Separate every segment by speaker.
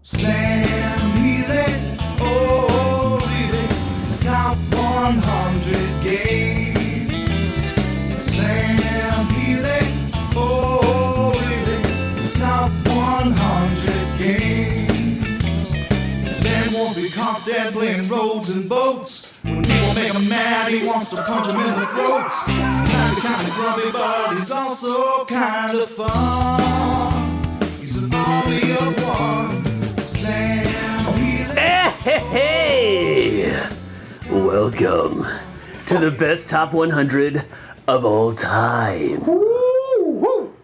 Speaker 1: Sam Healey, oh, really, it's top 100 games. Sam Healey, oh, really, it's top 100 games. Sam won't be caught dead playing roads and boats. When people make him mad, he wants to punch him in the throats. Not the kind of grumpy, but he's also kind of fun. He's an army of one.
Speaker 2: Hey! Welcome to the best top 100 of all time.
Speaker 3: Woo!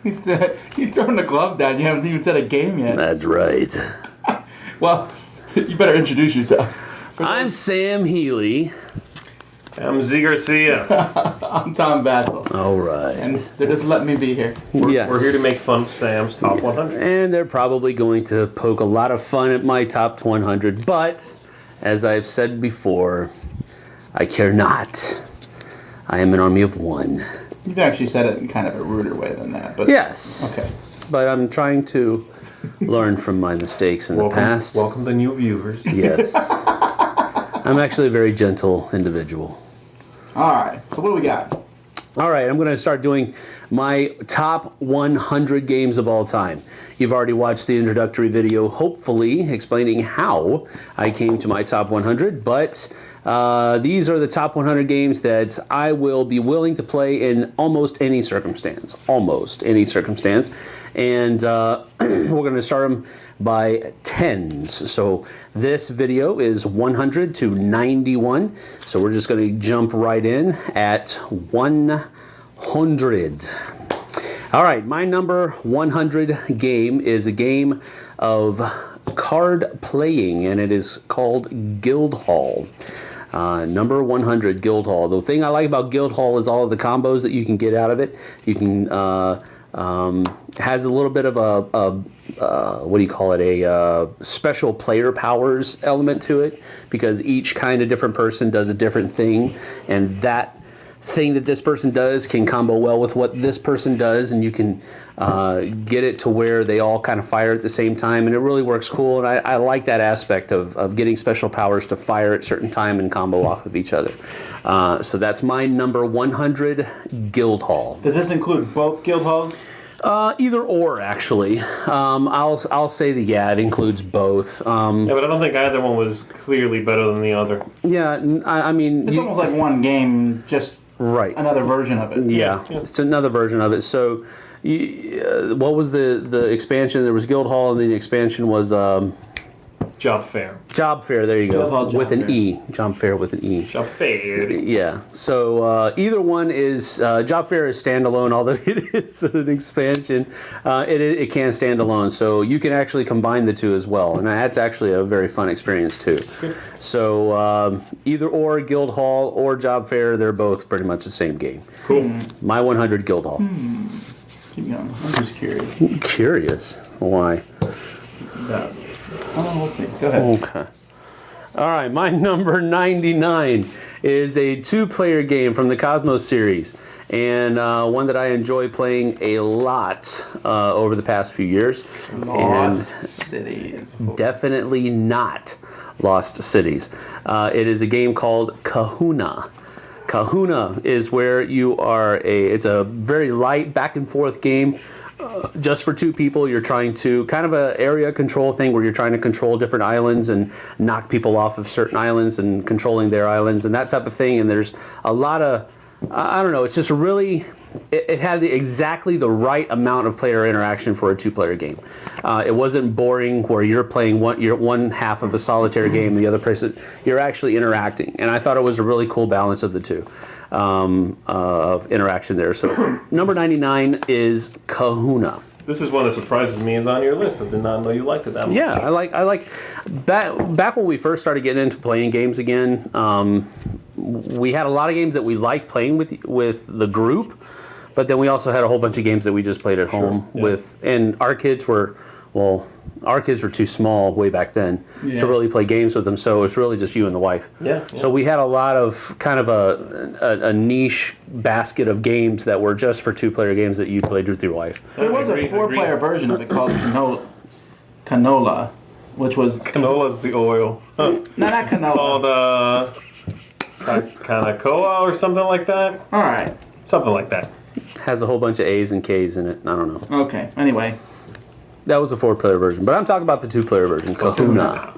Speaker 3: He's throwing the glove down. You haven't even said a game yet.
Speaker 2: That's right.
Speaker 3: Well, you better introduce yourself.
Speaker 2: I'm Sam Healey.
Speaker 4: I'm Zee Garcia.
Speaker 3: I'm Tom Bassel.
Speaker 2: All right.
Speaker 3: And they're just letting me be here.
Speaker 2: Yes.
Speaker 4: We're here to make fun of Sam's top 100.
Speaker 2: And they're probably going to poke a lot of fun at my top 100, but as I've said before, I care not. I am an army of one.
Speaker 3: You've actually said it in kind of a ruder way than that, but
Speaker 2: Yes.
Speaker 3: okay.
Speaker 2: But I'm trying to learn from my mistakes in the past.
Speaker 4: Welcome the new viewers.
Speaker 2: Yes. I'm actually a very gentle individual.
Speaker 3: All right. So what do we got?
Speaker 2: All right, I'm going to start doing my top 100 games of all time. You've already watched the introductory video, hopefully, explaining how I came to my top 100, but these are the top 100 games that I will be willing to play in almost any circumstance. Almost any circumstance. And we're going to start them by tens. So this video is 100 to 91. So we're just going to jump right in at 100. All right, my number 100 game is a game of card playing, and it is called Guildhall. Number 100, Guildhall. The thing I like about Guildhall is all of the combos that you can get out of it. You can has a little bit of a what do you call it? A special player powers element to it, because each kind of different person does a different thing, and that thing that this person does can combo well with what this person does, and you can get it to where they all kind of fire at the same time, and it really works cool. And I like that aspect of getting special powers to fire at certain time and combo off of each other. So that's my number 100, Guildhall.
Speaker 3: Does this include both Guildhalls?
Speaker 2: Either or, actually. I'll say that, yeah, it includes both.
Speaker 4: Yeah, but I don't think either one was clearly better than the other.
Speaker 2: Yeah, I mean...
Speaker 3: It's almost like one game, just
Speaker 2: right.
Speaker 3: Another version of it.
Speaker 2: Yeah, it's another version of it. So, what was the expansion? There was Guildhall, and then the expansion was...
Speaker 4: Job Fair.
Speaker 2: Job Fair, there you go.
Speaker 3: Job
Speaker 2: with an
Speaker 3: Fair.
Speaker 2: E. Job Fair with an E.
Speaker 4: Job Fair.
Speaker 2: Yeah. So either one is... Job Fair is standalone, although it is an expansion. It can stand alone. So you can actually combine the two as well. And that's actually a very fun experience too. So either or, Guildhall or Job Fair, they're both pretty much the same game.
Speaker 4: Cool.
Speaker 2: My 100 Guildhall.
Speaker 3: Keep going. I'm just curious.
Speaker 2: Curious. Why?
Speaker 3: Oh, let's see. Go ahead.
Speaker 2: Okay. All right, my number 99 is a two-player game from the Cosmos series, and one that I enjoy playing a lot over the past few years.
Speaker 3: Lost Cities.
Speaker 2: Definitely not Lost Cities. It is a game called Kahuna. Kahuna is where you are it's a very light back and forth game. Just for two people, you're trying to kind of a area control thing where you're trying to control different islands and knock people off of certain islands and controlling their islands and that type of thing. And there's a lot of, I don't know, it's just really, it had exactly the right amount of player interaction for a two-player game. It wasn't boring where you're playing one half of a solitaire game, the other person, you're actually interacting. And I thought it was a really cool balance of the two. Of interaction there. So number 99 is Kahuna.
Speaker 4: This is one that surprises me is on your list. I did not know you liked it that much.
Speaker 2: Yeah, I like back when we first started getting into playing games again. We had a lot of games that we liked playing with the group, but then we also had a whole bunch of games that we just played at home with, and our kids were too small way back then to really play games with them, so it's really just you and the wife.
Speaker 4: Yeah.
Speaker 2: So we had a lot of kind of a niche basket of games that were just for two-player games that you played with your wife.
Speaker 3: There was a four-player version of it called Canola. canola, which was
Speaker 4: Canola's the oil.
Speaker 3: no, not
Speaker 4: It's
Speaker 3: canola.
Speaker 4: called Kanakoa or something like that.
Speaker 3: All right.
Speaker 4: Something like that.
Speaker 2: Has a whole bunch of A's and K's in it. I don't know.
Speaker 3: Okay. Anyway.
Speaker 2: That was a 4-player version, but I'm talking about the 2-player version. Kahuna.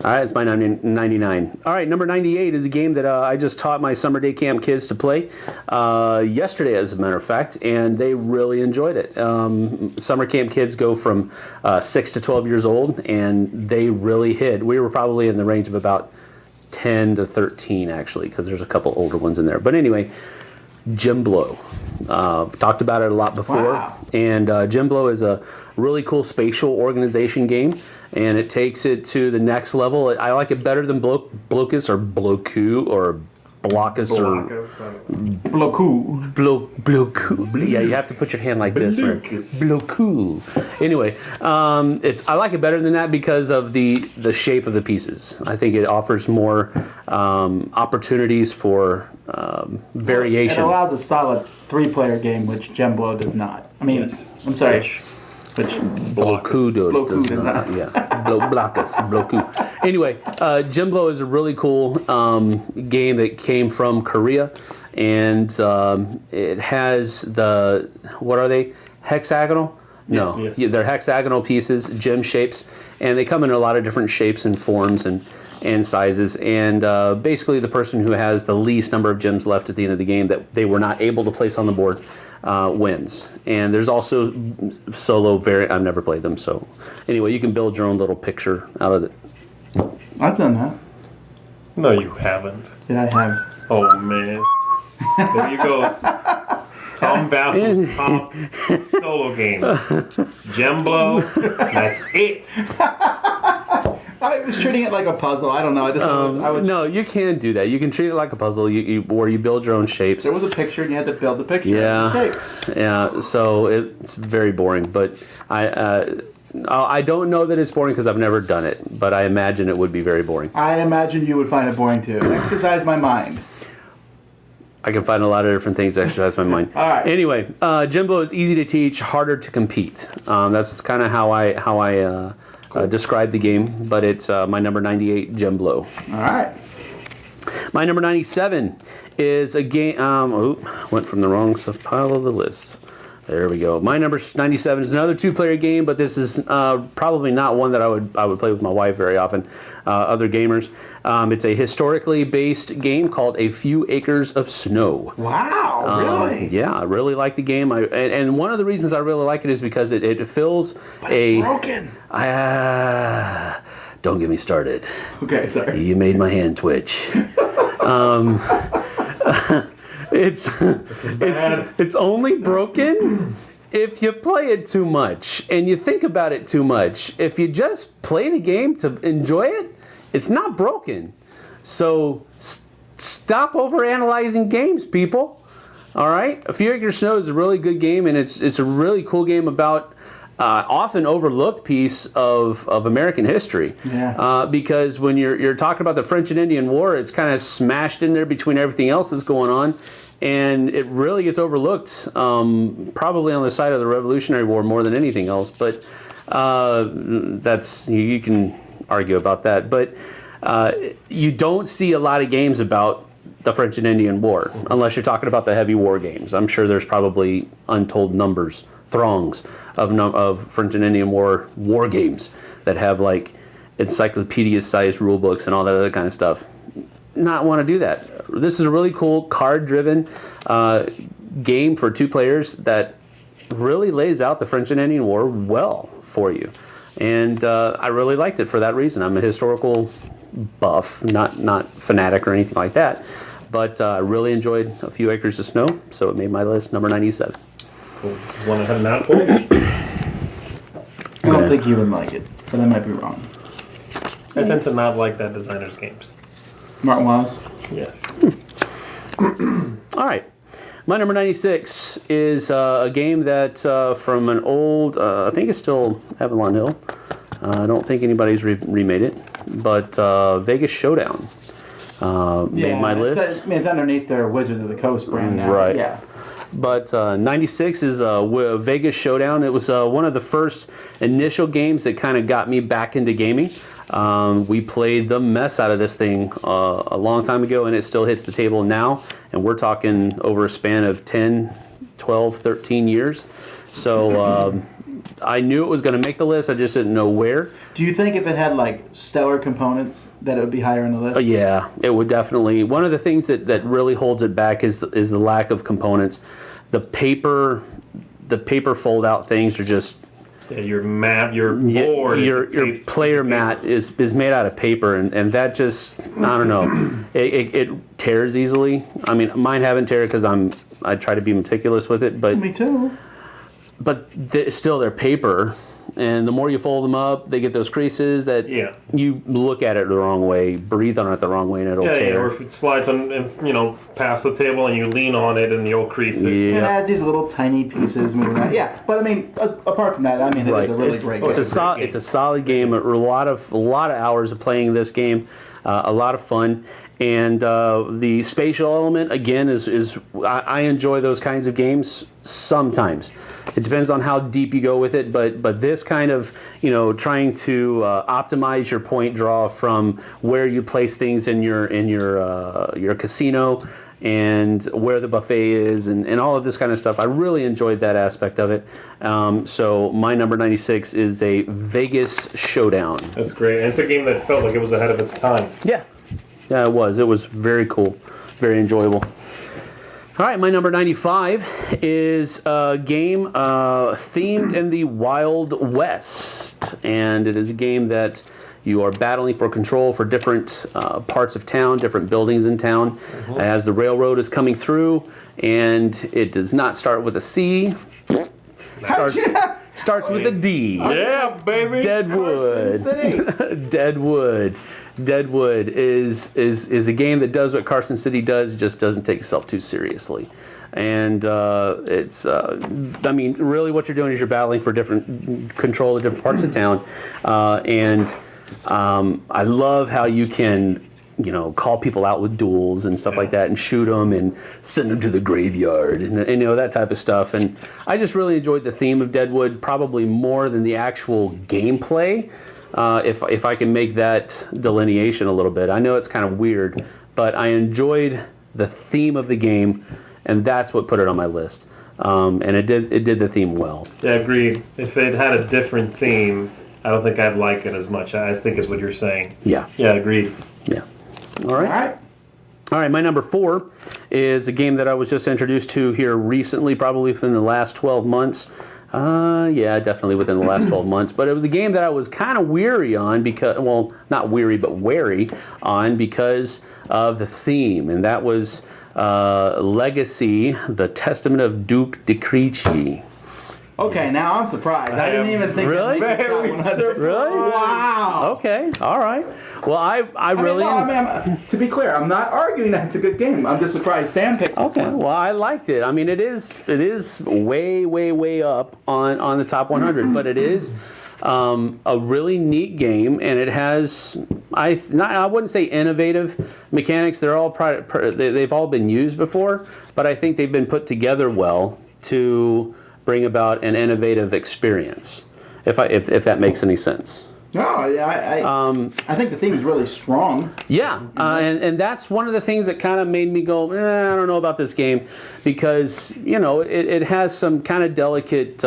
Speaker 2: All right, it's my 99. All right, number 98 is a game that I just taught my summer day camp kids to play yesterday, as a matter of fact, and they really enjoyed it. Summer camp kids go from 6 to 12 years old, and they really hit. We were probably in the range of about 10 to 13, actually, because there's a couple older ones in there. But anyway, Jim Blow. Talked about it a lot before.
Speaker 3: Wow.
Speaker 2: And Jim Blow is a really cool spatial organization game, and it takes it to the next level. I like it better than Blokus or Bloku or Blockus or
Speaker 3: Bloku.
Speaker 2: Bloku. Yeah, you have to put your hand like this. Right? Bloku. Anyway, I like it better than that because of the shape of the pieces. I think it offers more opportunities for variation.
Speaker 3: It allows a solid 3-player game, which Jemblo does not. I mean,
Speaker 4: Yes.
Speaker 3: I'm sorry. Which
Speaker 2: Bloku does
Speaker 3: Bloku
Speaker 2: not. Yeah, Blockus, Bloku. Anyway, Jemblo is a really cool game that came from Korea, and it has what are they? Hexagonal? No,
Speaker 4: Yes, yes.
Speaker 2: Yeah, they're hexagonal pieces, gem shapes, and they come in a lot of different shapes and forms and sizes. And basically, the person who has the least number of gems left at the end of the game that they were not able to place on the board wins. And there's also solo I've never played them, so anyway, you can build your own little picture out of it.
Speaker 3: I've done that.
Speaker 4: No, you haven't.
Speaker 3: Yeah, I have.
Speaker 4: Oh, man. There you go. Tom Vassal's top solo game. Jemblo. That's it.
Speaker 3: I was treating it like a puzzle. I don't know. I was.
Speaker 2: No, you can do that. You can treat it like a puzzle, where you build your own shapes.
Speaker 3: There was a picture, and you had to build the picture.
Speaker 2: Yeah.
Speaker 3: Shapes.
Speaker 2: Yeah, so it's very boring, but I don't know that it's boring because I've never done it, but I imagine it would be very boring.
Speaker 3: I imagine you would find it boring too. Exercise my mind.
Speaker 2: I can find a lot of different things to exercise my mind.
Speaker 3: All right.
Speaker 2: Anyway, Jemblo is easy to teach, harder to compete. That's kind of how I describe the game, but it's my number 98, Jemblo.
Speaker 3: All right.
Speaker 2: My number 97 is a game. Went from the wrong pile of the list. There we go. My number 97 is another 2-player game, but this is probably not one that I would play with my wife very often. Other gamers. It's a historically based game called A Few Acres of Snow.
Speaker 3: Wow. Really?
Speaker 2: Yeah, I really like the game. And one of the reasons I really like it is because it fills
Speaker 3: It's broken.
Speaker 2: Don't get me started.
Speaker 3: Okay, sorry.
Speaker 2: You made my hand twitch. It's only broken if you play it too much and you think about it too much. If you just play the game to enjoy it, it's not broken. So stop overanalyzing games, people. All right? A Few Acres of Snow is a really good game, and it's a really cool game about often overlooked piece of American history.
Speaker 3: Yeah.
Speaker 2: Because when you're talking about the French and Indian War, it's kind of smashed in there between everything else that's going on, and it really gets overlooked, probably on the side of the Revolutionary War more than anything else. But you can argue about that. But you don't see a lot of games about the French and Indian War unless you're talking about the heavy war games. I'm sure there's probably untold throngs of French and Indian War games that have like encyclopedia-sized rule books and all that other kind of stuff. Not want to do that. This is a really cool card-driven game for 2 players that really lays out the French and Indian War well for you, and I really liked it for that reason. I'm a historical buff, not fanatic or anything like that, but I really enjoyed A Few Acres of Snow, so it made my list number 97.
Speaker 4: Cool. This is one I have not played.
Speaker 3: I don't think you would like it, but I might be wrong.
Speaker 4: I tend to not like that designer's games.
Speaker 3: Martin Wallace.
Speaker 4: Yes.
Speaker 2: All right. My number 96 is a game that from an old, I think it's still Avalon Hill. I don't think anybody's remade it, but Vegas Showdown made my list.
Speaker 3: It's underneath their Wizards of the Coast brand now.
Speaker 2: Right.
Speaker 3: Yeah.
Speaker 2: But 96 is Vegas Showdown. It was one of the first initial games that kind of got me back into gaming. We played the mess out of this thing a long time ago, and it still hits the table now. And we're talking over a span of 10, 12, 13 years. So I knew it was going to make the list. I just didn't know where.
Speaker 5: Do you think if it had like stellar components that it would be higher on the list?
Speaker 2: Yeah, it would definitely. One of the things that really holds it back is the lack of components. The paper fold out things are just.
Speaker 4: Yeah, your map, your board,
Speaker 2: your player mat is made out of paper, and that just, I don't know, it tears easily. I mean, mine haven't tear because I try to be meticulous with it, but
Speaker 5: Me too.
Speaker 2: But still, they're paper, and the more you fold them up, they get those creases that you look at it the wrong way, breathe on it the wrong way, and it'll tear.
Speaker 4: Yeah, or if it slides on, past the table and you lean on it and you'll crease it.
Speaker 5: It has these little tiny pieces moving around. Yeah, but I mean, apart from that, I mean, it is a really great game.
Speaker 2: It's a solid game. A lot of hours of playing this game. A lot of fun. And the spatial element, again, is I enjoy those kinds of games sometimes. It depends on how deep you go with it, but this kind of, trying to optimize your point draw from where you place things in your casino and where the buffet is and all of this kind of stuff. I really enjoyed that aspect of it. So my number 96 is a Vegas Showdown.
Speaker 4: That's great. And it's a game that felt like it was ahead of its time.
Speaker 2: Yeah. Yeah, it was. It was very cool. Very enjoyable. All right, my number 95 is a game themed in the Wild West. And it is a game that you are battling for control for different parts of town, different buildings in town, as the railroad is coming through. And it does not start with a C. Starts with a D.
Speaker 4: Yeah, baby.
Speaker 2: Deadwood. Deadwood is a game that does what Carson City does, just doesn't take itself too seriously. And it's, I mean, really what you're doing is you're battling for different control of different parts of town. I love how you can, call people out with duels and stuff like that and shoot them and send them to the graveyard and that type of stuff. And I just really enjoyed the theme of Deadwood, probably more than the actual gameplay. If I can make that delineation a little bit. I know it's kind of weird, but I enjoyed the theme of the game, and that's what put it on my list. And it did the theme well.
Speaker 4: Yeah, agreed. If it had a different theme, I don't think I'd like it as much, I think is what you're saying.
Speaker 2: Yeah.
Speaker 4: Yeah, agreed.
Speaker 2: Yeah. All right, my number 4 is a game that I was just introduced to here recently, probably within the last 12 months. Yeah, definitely within the last 12 months. But it was a game that I was kind of weary on because, well, not weary, but wary on because of the theme. And that was Legacy, the Testament of Duke de Creechy.
Speaker 5: Okay, now I'm surprised. I didn't even think.
Speaker 2: Really? Really?
Speaker 5: Wow.
Speaker 2: Okay. All right. Well, I really.
Speaker 5: To be clear, I'm not arguing that it's a good game. I'm just surprised Sam picked this
Speaker 2: Okay.
Speaker 5: one.
Speaker 2: Well, I liked it. I mean, it is way, way, way up on the top 100, but it is a really neat game, and it has I wouldn't say innovative mechanics. They're all they've all been used before, but I think they've been put together well to bring about an innovative experience, if that makes any sense.
Speaker 5: No, I think the theme is really strong.
Speaker 2: Yeah, and that's one of the things that kind of made me go, I don't know about this game, because it has some kind of delicate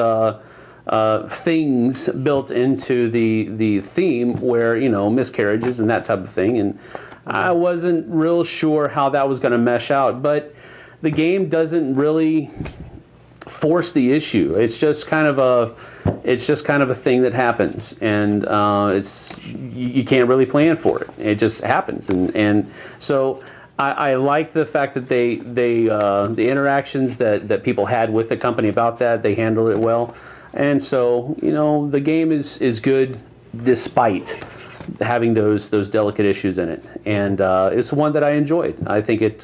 Speaker 2: things built into the theme where miscarriages and that type of thing, and I wasn't real sure how that was going to mesh out, but the game doesn't really force the issue. It's just kind of a thing that happens, and you can't really plan for it. It just happens, and so I like the fact that the interactions that people had with the company about that, they handled it well, and so the game is good despite having those delicate issues in it, and it's one that I enjoyed. I think it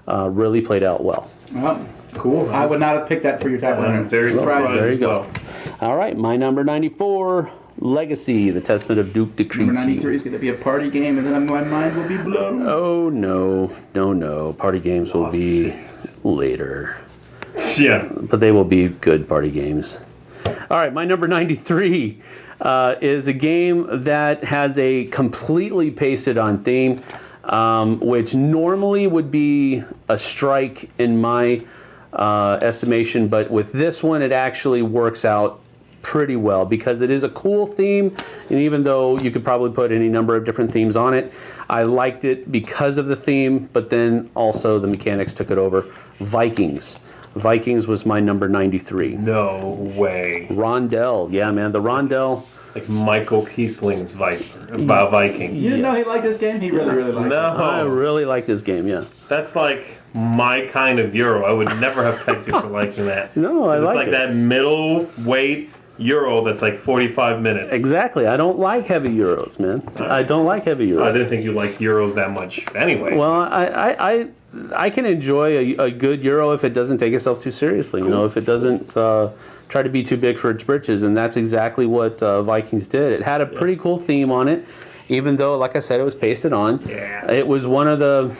Speaker 2: really played out well.
Speaker 5: Well, cool. I would not have picked that for your top 100.
Speaker 4: Very surprised.
Speaker 2: There you
Speaker 4: as
Speaker 2: go.
Speaker 4: Well.
Speaker 2: All right, my number 94, Legacy, the Testament of Duke de Creechy.
Speaker 5: Number 93 is going to be a party game, and then my mind will be blown.
Speaker 2: Oh, no. Party games will be later.
Speaker 4: Yeah.
Speaker 2: But they will be good party games. All right, my number 93 is a game that has a completely pasted on theme, which normally would be a strike in my estimation, but with this one it actually works out pretty well because it is a cool theme, and even though you could probably put any number of different themes on it, I liked it because of the theme, but then also the mechanics took it over. Vikings. Vikings was my number 93.
Speaker 4: No way.
Speaker 2: Rondell. Yeah, man, the Rondell.
Speaker 4: Like Michael Kiesling's Vikings.
Speaker 5: You didn't know he liked this game? He really, really liked it.
Speaker 4: No.
Speaker 2: I really like this game, yeah.
Speaker 4: That's like my kind of Euro. I would never have pegged you for liking that.
Speaker 2: No, I like
Speaker 4: it's like
Speaker 2: it.
Speaker 4: that middle weight Euro that's like 45 minutes.
Speaker 2: Exactly. I don't like heavy Euros, man. I don't like heavy Euros.
Speaker 4: I didn't think you liked Euros that much anyway.
Speaker 2: Well, I can enjoy a good Euro if it doesn't take itself too seriously. You know, if it doesn't try to be too big for its britches, and that's exactly what Vikings did. It had a pretty cool theme on it, even though, like I said, it was pasted on.
Speaker 4: Yeah.
Speaker 2: It was one of the,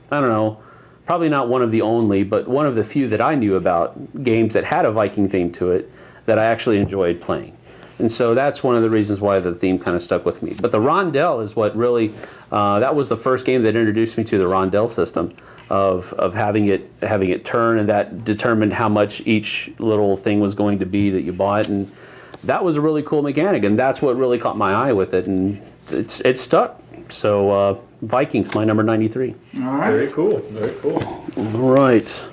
Speaker 2: I don't know, probably not one of the only, but one of the few that I knew about games that had a Viking theme to it that I actually enjoyed playing. And so that's one of the reasons why the theme kind of stuck with me. But the Rondell is what really, that was the first game that introduced me to the Rondell system of having it turn, and that determined how much each little thing was going to be that you bought. And that was a really cool mechanic, and that's what really caught my eye with it, and it stuck. So Vikings, my number 93.
Speaker 5: All right.
Speaker 4: Very cool. Very cool.
Speaker 2: All right.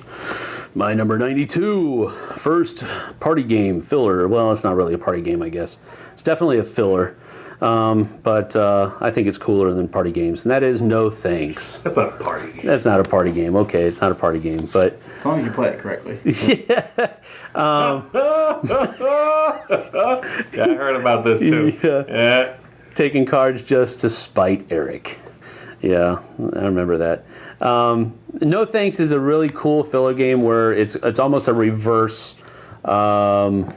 Speaker 2: My number 92, first party game, filler. Well, it's not really a party game, I guess. It's definitely a filler, but I think it's cooler than party games, and that is No Thanks.
Speaker 4: That's not a party game.
Speaker 2: That's not a party game. Okay, it's not a party game, but...
Speaker 5: As long as you play it correctly.
Speaker 4: Yeah, I heard about this too. Yeah.
Speaker 2: Taking cards just to spite Eric. Yeah, I remember that. No Thanks is a really cool filler game where it's almost a reverse auction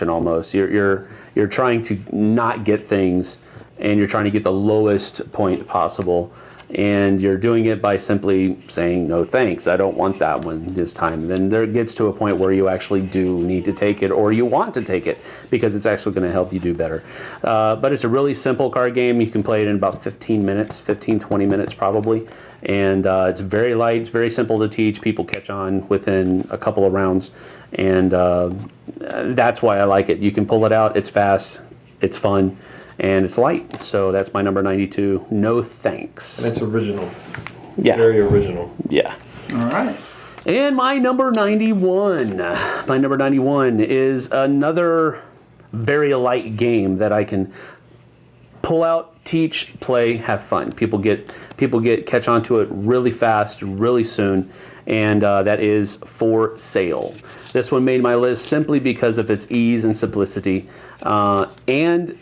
Speaker 2: almost. You're trying to not get things, and you're trying to get the lowest point possible, and you're doing it by simply saying no thanks. I don't want that one this time. Then there gets to a point where you actually do need to take it, or you want to take it because it's actually going to help you do better. But it's a really simple card game. You can play it in about 15 minutes, 20 minutes probably. And it's very light, it's very simple to teach. People catch on within a couple of rounds. And that's why I like it. You can pull it out, it's fast, it's fun, and it's light. So that's my number 92, No Thanks.
Speaker 4: And it's original.
Speaker 2: Yeah.
Speaker 4: Very original.
Speaker 2: Yeah.
Speaker 5: All right.
Speaker 2: And my number 91. My number 91 is another very light game that I can pull out, teach, play, have fun. People catch on to it really fast, really soon, and that is For Sale. This one made my list simply because of its ease and simplicity, and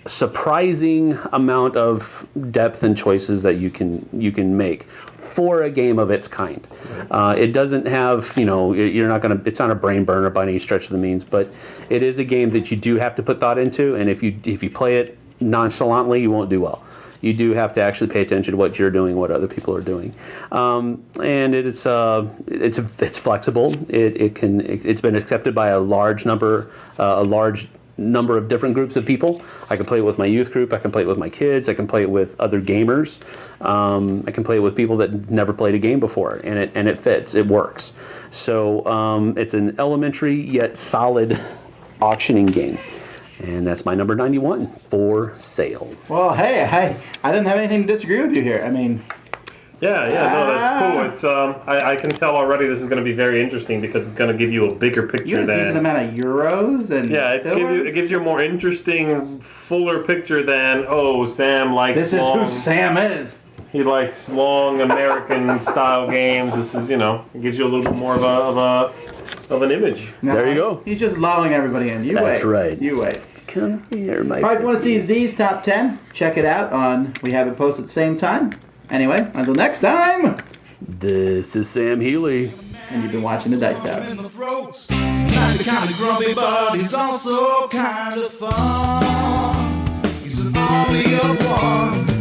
Speaker 2: surprising amount of depth and choices that you can make for a game of its kind. It doesn't have, it's not a brain burner by any stretch of the means, but it is a game that you do have to put thought into, and if you play it nonchalantly, you won't do well. You do have to actually pay attention to what you're doing, what other people are doing, and it's flexible. It's been accepted by a large number of different groups of people. I can play it with my youth group. I can play it with my kids. I can play it with other gamers. I can play it with people that never played a game before, and it fits. It works. So it's an elementary yet solid auctioning game. And that's my number 91, For Sale.
Speaker 5: Well, hey, I didn't have anything to disagree with you here. I mean...
Speaker 4: Yeah, no, that's cool. It's I can tell already this is going to be very interesting because it's going to give you a bigger picture
Speaker 5: a decent amount of euros and
Speaker 4: it gives you a more interesting, fuller picture than Sam likes.
Speaker 5: This is who Sam is.
Speaker 4: He likes long American style games. This is it gives you a little bit more of an image.
Speaker 5: No,
Speaker 2: there you go.
Speaker 5: He's just lulling everybody in.
Speaker 2: That's right.
Speaker 5: You wait.
Speaker 2: Come here, my
Speaker 5: All right, if you want to see Zee's top 10, check it out we have it posted at the same time. Anyway, until next time,
Speaker 2: this is Sam Healey.
Speaker 5: And you've been watching the Dice Tower.
Speaker 1: In the throats. Not the kind of grumpy, but he's also kind of fun. He's an army of one.